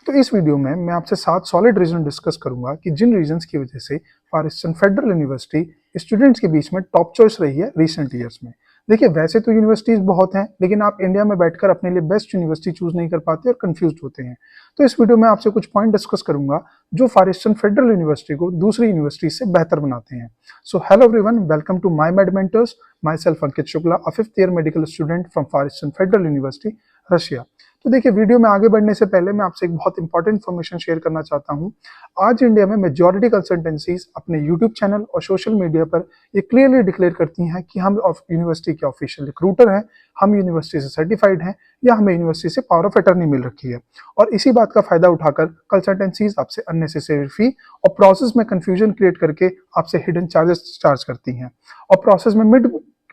तो इस वीडियो में मैं आपसे 7 सॉलिड रीजन डिस्कस करूंगा कि जिन रीजंस की वजह से for Eastern Federal university students के बीच में टॉप चॉइस रही है रिसेंट ईयर्स में। देखिए, वैसे तो यूनिवर्सिटीज बहुत हैं, लेकिन आप इंडिया में बैठकर अपने लिए बेस्ट यूनिवर्सिटी चूज नहीं कर पाते और कंफ्यूज होते हैं। तो इस वीडियो में आपसे कुछ पॉइंट डिस्कस करूंगा जो फॉर ईस्टर्न फेडरल यूनिवर्सिटी को दूसरी यूनिवर्सिटी से बेहतर बनाते हैं। So hello everyone, welcome to my Med Mentors. Myself Ankit Shukla, a 5th year medical student from Far Eastern Federal University, Russia. तो देखिए, वीडियो में आगे बढ़ने से पहले मैं आपसे एक बहुत इंपॉर्टेंट इन्फॉर्मेशन शेयर करना चाहता हूं। आज इंडिया में मेजॉरिटी कंसल्टेंसीज अपने यूट्यूब चैनल और सोशल मीडिया पर ये क्लियरली डिक्लेयर करती हैं कि हम यूनिवर्सिटी के ऑफिशियल रिक्रूटर हैं, हम यूनिवर्सिटी से सर्टिफाइड हैं या हमें यूनिवर्सिटी से पावर ऑफ अटर्नी मिल रखी है। और इसी बात का फायदा उठाकर कंसल्टेंसीज आपसे अननेसेसरी फी और प्रोसेस में कंफ्यूजन क्रिएट करके आपसे हिडन चार्जेस चार्ज करती हैं। और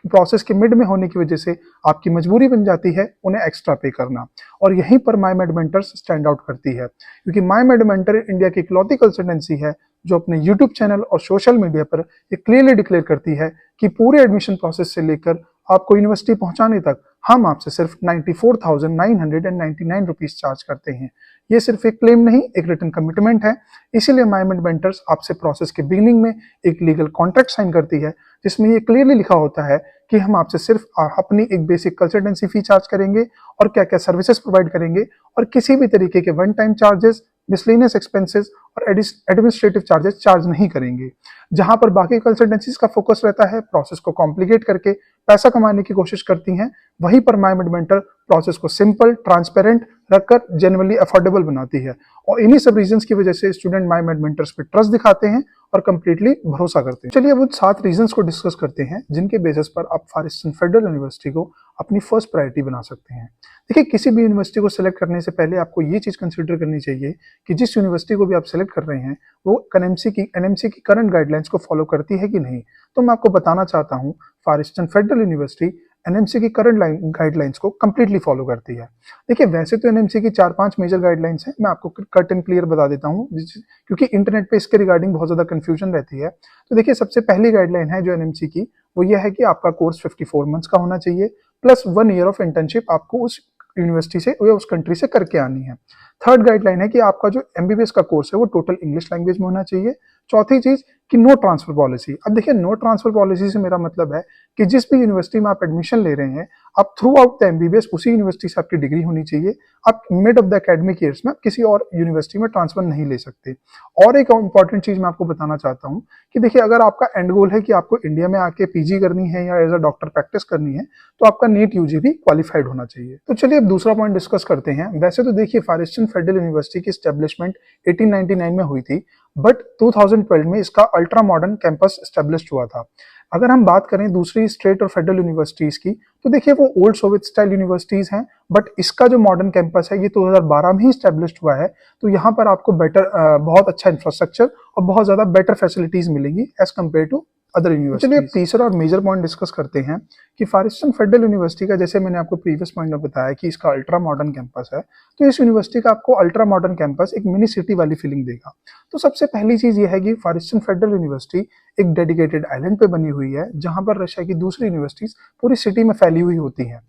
प्रोसेस के मिड में होने की वजह से आपकी मजबूरी बन जाती है उन्हें एक्स्ट्रा पे करना। और यहीं पर माई मेड मेंटर्स स्टैंड आउट करती है, क्योंकि माई मेड मेंटर इंडिया की इकलौती कंसल्टेंसी है जो अपने यूट्यूब चैनल और सोशल मीडिया पर ये क्लियरली डिक्लेयर करती है कि पूरे एडमिशन प्रोसेस से लेकर आपको यूनिवर्सिटी पहुंचाने तक हम आपसे सिर्फ 94,999 रुपीज चार्ज करते हैं। ये सिर्फ एक क्लेम नहीं, एक रिटन कमिटमेंट है। इसीलिए माई मेड मेंटर्स आपसे प्रोसेस के बिगिनिंग में एक लीगल कॉन्ट्रैक्ट साइन करती है, जिसमें ये क्लियरली लिखा होता है कि हम आपसे सिर्फ अपनी एक बेसिक कंसल्टेंसी फी चार्ज करेंगे और क्या क्या सर्विसेज प्रोवाइड करेंगे, और किसी भी तरीके के one time charges, miscellaneous expenses और एडमिनिस्ट्रेटिव चार्जेस चार्ज नहीं करेंगे। जहां पर बाकी कंसल्टेंसीज का फोकस रहता है प्रोसेस को कॉम्प्लिकेट करके पैसा कमाने की कोशिश करती हैं, वहीं पर माई मेड मेंटर प्रोसेस को सिंपल, ट्रांसपेरेंट रखकर जेन्युइनली अफोर्डेबल बनाती है। और इन्हीं सब रीजंस की वजह से स्टूडेंट माई मेड मेंटर्स पे ट्रस्ट दिखाते हैं और कंप्लीटली भरोसा करते हैं। चलिए अब उन 7 रीजंस को डिस्कस करते हैं जिनके बेसिस पर आप फॉर ईस्टर्न फेडरल यूनिवर्सिटी को अपनी फर्स्ट प्रायोरिटी बना सकते हैं। देखिए, किसी भी यूनिवर्सिटी को सिलेक्ट करने से पहले आपको ये चीज कंसिडर करनी चाहिए कि जिस यूनिवर्सिटी को भी आप सिलेक्ट कर रहे हैं वो एनएमसी की करंट गाइडलाइंस को फॉलो करती है कि नहीं। तो मैं आपको बताना चाहता हूँ, for Eastern Federal university NMC की करंट गाइडलाइंस को कंप्लीटली फॉलो करती है। देखिए, वैसे तो एनएमसी की 4-5 मेजर गाइडलाइंस हैं, मैं आपको कट एंड क्लियर बता देता हूँ क्योंकि इंटरनेट पे इसके रिगार्डिंग बहुत ज्यादा कंफ्यूजन रहती है। तो देखिए, सबसे पहली गाइडलाइन है जो एनएमसी की, वो यह है कि आपका कोर्स 54 मंथ्स का होना चाहिए प्लस 1 ईयर ऑफ इंटर्नशिप आपको उस यूनिवर्सिटी से या उस कंट्री से करके आनी है। थर्ड गाइडलाइन है कि आपका जो एमबीबीएस का कोर्स है वो टोटल इंग्लिश लैंग्वेज में होना चाहिए। चौथी चीज कि नो ट्रांसफर पॉलिसी। अब देखिए, नो ट्रांसफर पॉलिसी से मेरा मतलब है कि जिस भी यूनिवर्सिटी में आप एडमिशन ले रहे हैं, आप थ्रू आउट द एमबीबीएस उसी यूनिवर्सिटी से आपकी डिग्री होनी चाहिए। आप mid of the academic years में किसी और यूनिवर्सिटी में ट्रांसफर नहीं ले सकते। और एक इंपॉर्टेंट चीज मैं आपको बताना चाहता हूँ कि देखिए, अगर आपका एंड गोल है कि आपको इंडिया में आके पीजी करनी है या एज अ डॉक्टर प्रैक्टिस करनी है, तो आपका नीट यूजी भी क्वालिफाइड होना चाहिए। तो चलिए अब दूसरा पॉइंट डिस्कस करते हैं। वैसे तो देखिए, फॉर ईस्टर्न फेडरल यूनिवर्सिटी की स्टैब्लिशमेंट 1899 में हुई थी, बट 2012 में इसका अल्ट्रा मॉडर्न कैंपस स्टैब्लिश्ड हुआ था। अगर हम बात करें दूसरी स्टेट और फेडरल यूनिवर्सिटीज की, तो देखिए वो ओल्ड सोवियत स्टाइल यूनिवर्सिटीज हैं, बट इसका जो मॉडर्न कैंपस है ये 2012 में ही स्टैब्लिश्ड हुआ है। तो यहाँ पर आपको बहुत अच्छा इंफ्रास्ट्रक्चर और बहुत ज्यादा बेटर फैसिलिटीज मिलेंगी as compare to other university. चलिए तीसरा और मेजर पॉइंट डिस्कस करते हैं कि फॉर ईस्टर्न फेडरल यूनिवर्सिटी का, जैसे मैंने आपको प्रीवियस पॉइंट में बताया कि इसका अल्ट्रा मॉडर्न कैंपस है, तो इस यूनिवर्सिटी का आपको अल्ट्रा मॉडर्न कैंपस एक मिनी सिटी वाली फीलिंग देगा। तो सबसे पहली चीज ये है कि फॉर ईस्टर्न फेडरल यूनिवर्सिटी एक डेडिकेटेड आइलैंड पे बनी हुई है, जहां पर रशिया की दूसरी यूनिवर्सिटीज पूरी सिटी में फैली हुई होती हैं।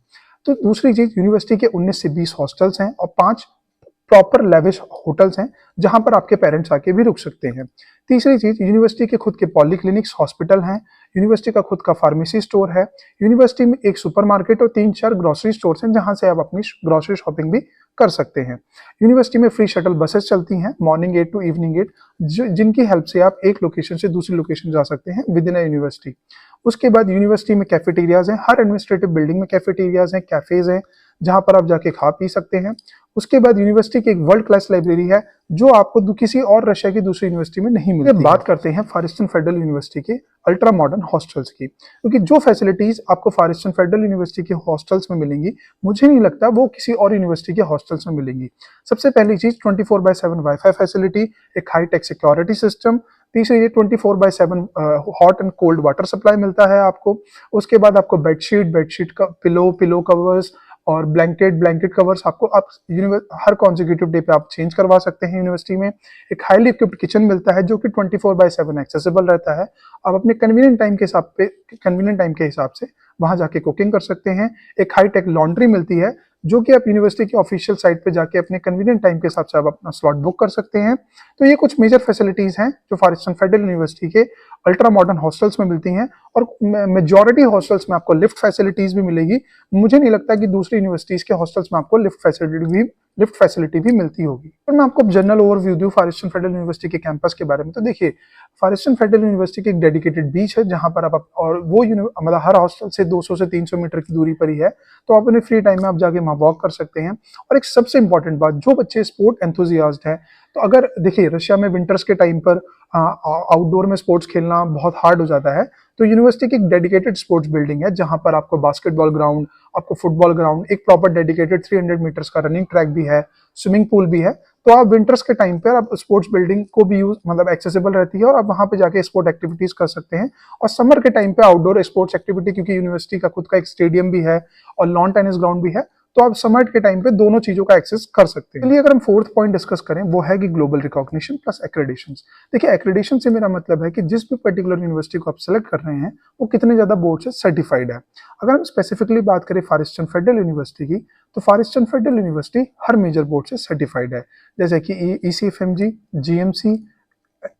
तो दूसरी चीज, यूनिवर्सिटी के 19 से 20 हॉस्टल्स हैं और 5 प्रॉपर लेविश होटल्स हैं जहां पर आपके पेरेंट्स आके भी रुक सकते हैं। तीसरी चीज, यूनिवर्सिटी के खुद के पॉलीक्लिनिक्स, हॉस्पिटल हैं, यूनिवर्सिटी का खुद का फार्मेसी स्टोर है, यूनिवर्सिटी में एक सुपरमार्केट और 3-4 ग्रोसरी स्टोर्स हैं जहां से आप अपनी ग्रोसरी शॉपिंग भी कर सकते हैं। यूनिवर्सिटी में फ्री शटल बसेस चलती हैं मॉर्निंग 8 टू इवनिंग 8, जिनकी हेल्प से आप एक लोकेशन से दूसरी लोकेशन जा सकते हैं विद इन अ यूनिवर्सिटी। उसके बाद यूनिवर्सिटी में कैफेटेरियाज हैं, हर एडमिनिस्ट्रेटिव बिल्डिंग में कैफेटेरियाज हैं, कैफेज हैं जहां पर आप जाके खा पी सकते हैं। उसके बाद यूनिवर्सिटी की एक वर्ल्ड क्लास लाइब्रेरी है जो आपको किसी और रशिया की दूसरी यूनिवर्सिटी में नहीं मिलती। बात करते हैं फॉर ईस्टर्न फेडरल यूनिवर्सिटी के अल्ट्रा मॉडर्न हॉस्टल्स की, क्योंकि जो फैसिलिटीज आपको फॉर ईस्टर्न फेडरल यूनिवर्सिटी के हॉस्टल्स में मिलेंगी, मुझे नहीं लगता वो किसी और यूनिवर्सिटी के हॉस्टल्स में मिलेंगी। सबसे पहली चीज 24/7 वाईफाई फैसिलिटी, एक हाई टेक सिक्योरिटी सिस्टम। तीसरी ये 24/7 hot and cold water supply मिलता है आपको। उसके बाद आपको बेडशीट का पिलो कवर्स और ब्लैंकेट कवर्स आपको आप हर कॉन्जिक्यूटिव डे पे आप चेंज करवा सकते हैं यूनिवर्सिटी में। एक हाईली इक्विप्ड किचन मिलता है जो कि 24/7 एक्सेसिबल रहता है। आप अपने कन्वीनियंट टाइम के हिसाब से वहां जाके कुकिंग कर सकते हैं। एक हाई टेक लॉन्ड्री मिलती है जो कि आप यूनिवर्सिटी की ऑफिशियल साइट पे जाके अपने कन्वीनियंट टाइम के हिसाब से आप अपना स्लॉट बुक कर सकते हैं। तो ये कुछ मेजर फैसिलिटीज हैं जो फॉर ईस्टर्न फेडरल यूनिवर्सिटी के अल्ट्रा मॉडर्न हॉस्टल्स में मिलती हैं, और मेजॉरिटी हॉस्टल्स में आपको लिफ्ट फैसिलिटीज भी मिलेगी। मुझे नहीं लगता कि दूसरी यूनिवर्सिटीज के हॉस्टल्स में आपको लिफ्ट फैसिलिटी भी मिलती होगी। और मैं आपको जनरल ओवरव्यू दूं फॉर ईस्टर्न फेडरल यूनिवर्सिटी के कैंपस के बारे में, तो देखिए फॉर ईस्टर्न फेडरल यूनिवर्सिटी की एक डेडिकेटेड बीच है जहां पर आप और वो मतलब हर हॉस्टल से 200 से 300 मीटर की दूरी पर ही है, तो आप अपने फ्री टाइम में आप जाके वहां वॉक कर सकते हैं। और एक सबसे इंपॉर्टेंट बात, जो बच्चे स्पोर्ट एंथुजियास्ट हैं, तो अगर देखिए रशिया में विंटर्स के टाइम पर आउटडोर में स्पोर्ट्स खेलना बहुत हार्ड हो जाता है, तो यूनिवर्सिटी की एक डेडिकेटेड स्पोर्ट्स बिल्डिंग है जहां पर आपको बास्केटबॉल ग्राउंड, आपको फुटबॉल ग्राउंड, एक प्रॉपर डेडिकेटेड 300 मीटर्स का रनिंग ट्रैक भी है, स्विमिंग पूल भी है। तो आप विंटर्स के टाइम पे आप स्पोर्ट्स बिल्डिंग को भी यूज मतलब एक्सेसिबल रहती है और आप वहां पे जाके स्पोर्ट एक्टिविटीज कर सकते हैं। और समर के टाइम पे आउटडोर स्पोर्ट्स एक्टिविटी, क्योंकि यूनिवर्सिटी का खुद का एक स्टेडियम भी है और लॉन टेनिस ग्राउंड भी है, तो आप समर के टाइम पे दोनों चीजों का एक्सेस कर सकते हैं। चलिए अगर हम फोर्थ पॉइंट डिस्कस करें, वो है कि ग्लोबल रिकॉग्निशन प्लस एक्रेडिशन। देखिए एक्रेडिशन से मेरा मतलब है कि जिस भी पर्टिकुलर यूनिवर्सिटी को आप सेलेक्ट कर रहे हैं वो कितने ज्यादा बोर्ड से सर्टिफाइड है। अगर हम स्पेसिफिकली बात करें फॉर ईस्टर्न फेडरल यूनिवर्सिटी की, तो फॉर ईस्टर्न फेडरल यूनिवर्सिटी हर मेजर बोर्ड से सर्टिफाइड है, जैसे कि ECFMG, GMC,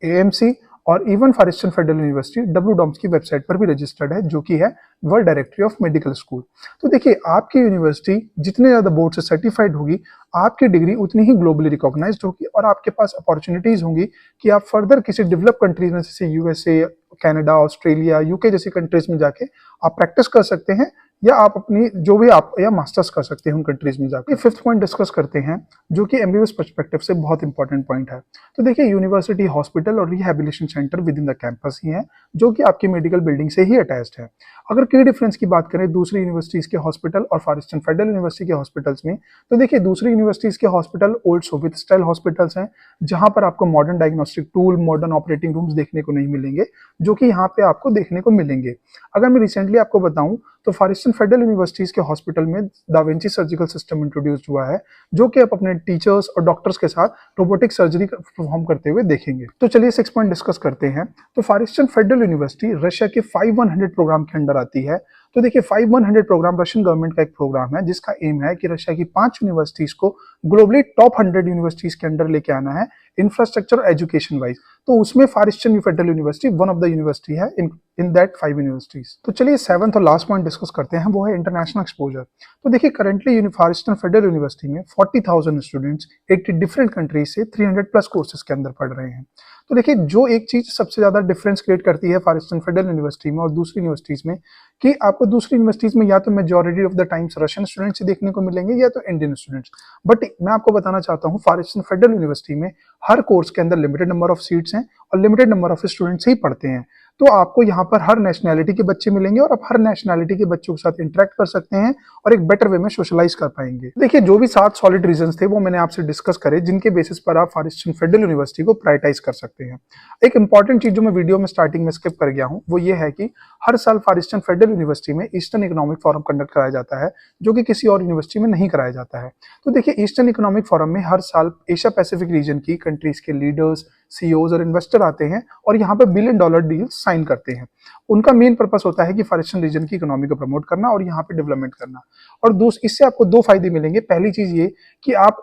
AMC और even Far Eastern Federal University WDOMS की वेबसाइट पर भी रजिस्टर्ड है, जो कि है world directory of medical school. तो देखिए आपकी यूनिवर्सिटी जितने ज्यादा बोर्ड से सर्टिफाइड होगी, आपकी डिग्री उतनी ही ग्लोबली रिकॉग्नाइज्ड होगी और आपके पास अपॉर्चुनिटीज होंगी कि आप फर्दर किसी डेवलप कंट्रीज में जैसे USA, कनाडा, ऑस्ट्रेलिया, UK जैसी कंट्रीज में जाके आप प्रैक्टिस कर सकते हैं, या आप अपनी जो भी आप या मास्टर्स कर सकते हैं उन कंट्रीज में जाकर। फिफ्थ पॉइंट डिस्कस करते हैं जो कि MBBS पर्सपेक्टिव से बहुत इंपॉर्टेंट पॉइंट है। तो देखिए यूनिवर्सिटी हॉस्पिटल और rehabilitation centre within the campus ही है, जो कि आपकी मेडिकल बिल्डिंग से ही अटैच्ड है। अगर की डिफरेंस की बात करें दूसरी यूनिवर्सिटीज के हॉस्पिटल और फॉर ईस्टर्न फेडरल यूनिवर्सिटी के हॉस्पिटल्स में, तो देखिए दूसरी यूनिवर्सिटीज के hospital old Soviet style hospitals हैं, जहां पर आपको modern diagnostic tool, modern operating rooms देखने को नहीं मिलेंगे, जो कि यहाँ पे आपको देखने को मिलेंगे। अगर मैं रिसेंटली आपको बताऊं तो फॉर ईस्टर्न फेडरल यूनिवर्सिटीज के हॉस्पिटल में da Vinci surgical system introduced हुआ है, जो कि आप अपने टीचर्स और डॉक्टर्स के साथ रोबोटिक सर्जरी परफॉर्म करते हुए देखेंगे। तो चलिए 6 पॉइंट डिस्कस करते हैं। तो Far Eastern Federal University Russia के 5100 प्रोग्राम के अंडर आती है। तो देखिए 5100 प्रोग्राम रशियन गवर्नमेंट का एक प्रोग्राम है जिसका एम है कि रशिया की 5 यूनिवर्सिटीज को ग्लोबली टॉप 100 यूनिवर्सिटीज के अंडर लेके आना है, इंफ्रास्ट्रक्चर और एजुकेशन वाइज। तो उसमें for Eastern Federal university one of the university है इन दैट 5 यूनिवर्सिटीज। तो चलिए 7th और लास्ट पॉइंट डिस्कस करते हैं, वो है इंटरनेशनल एक्सपोजर। तो देखिए currently for Eastern Federal university में 40,000 स्टूडेंट्स 80 डिफरेंट कंट्रीज से 300 प्लस कोर्सेज के अंदर पढ़ रहे हैं। तो देखिए जो एक चीज सबसे ज्यादा डिफरेंस क्रिएट करती है फॉर ईस्टर्न फेडरल यूनिवर्सिटी में और दूसरी यूनिवर्सिटीज में, कि आपको दूसरी यूनिवर्सिटीज में या तो majority of the times Russian students देखने को मिलेंगे या तो इंडियन स्टूडेंट्स। बट मैं आपको बताना चाहता हूँ फॉर ईस्टर्न फेडरल यूनिवर्सिटी में हर कोर्स के अंदर लिमिटेड नंबर ऑफ सीट्स हैं और लिमिटेड नंबर ऑफ स्टूडेंट्स ही पढ़ते हैं। तो आपको यहाँ पर हर नेशनैलिटी के बच्चे मिलेंगे और आप हर नेशनैलिटी के बच्चों के साथ इंटरेक्ट कर सकते हैं और एक बेटर वे में सोशलाइज कर पाएंगे। देखिए जो भी 7 सॉलिड रीजंस थे वो मैंने आपसे डिस्कस करे, जिनके बेसिस पर आप फॉर ईस्टर्न फेडरल यूनिवर्सिटी को प्रायोरिटाइज कर सकते हैं। एक इंपॉर्टेंट चीज जो मैं वीडियो में स्टार्टिंग में स्किप कर गया हूँ, वो ये है कि हर साल फॉर ईस्टर्न फेडरल यूनिवर्सिटी में ईस्टर्न इकोनॉमिक फोरम कंडक्ट कराया जाता है, जो कि किसी और यूनिवर्सिटी में नहीं कराया जाता है। तो देखिए ईस्टर्न इकोनॉमिक फोरम में हर साल एशिया पैसिफिक रीजन की कंट्रीज के लीडर्स, CEOs और इन्वेस्टर आते हैं और यहाँ पे $1 बिलियन डील साइन करते हैं। उनका मेन पर्पस होता है कि फॉर ईस्टर्न रीजन की इकोनॉमी को प्रमोट करना और यहाँ पे डेवलपमेंट करना। और इससे आपको 2 फायदे मिलेंगे। पहली चीज ये कि आप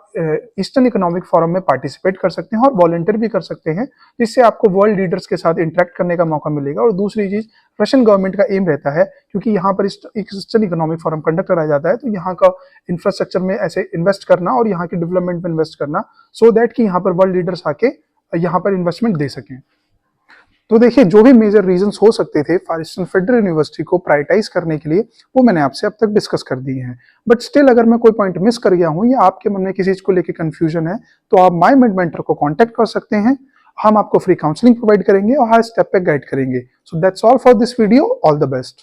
ईस्टर्न इकोनॉमिक फोरम में पार्टिसिपेट कर सकते हैं और वॉलंटियर भी कर सकते हैं, जिससे आपको वर्ल्ड लीडर्स के साथ इंटरेक्ट करने का मौका मिलेगा। और दूसरी चीज रशियन गवर्नमेंट का एम रहता है, क्योंकि यहाँ पर ईस्टर्न इकोनॉमिक फोरम कंडक्ट कराया जाता है, तो यहाँ का इंफ्रास्ट्रक्चर में ऐसे इन्वेस्ट करना और यहाँ की डेवलपमेंट में इन्वेस्ट करना, सो दैट कि यहाँ पर वर्ल्ड लीडर्स आके यहाँ पर इन्वेस्टमेंट दे सकें। तो देखिए जो भी मेजर रीजंस हो सकते थे फॉर ईस्टर्न फेडरल यूनिवर्सिटी को प्रायोरिटाइज करने के लिए, वो मैंने आपसे अब तक डिस्कस कर दिए हैं। बट स्टिल अगर मैं कोई पॉइंट मिस कर गया हूं या आपके मन में किसी चीज को लेकर कंफ्यूजन है, तो आप माय मिड मेंटर को कांटेक्ट कर सकते हैं। हम आपको फ्री काउंसलिंग प्रोवाइड करेंगे और हर स्टेप पे गाइड करेंगे। So that's all for this video. All the best.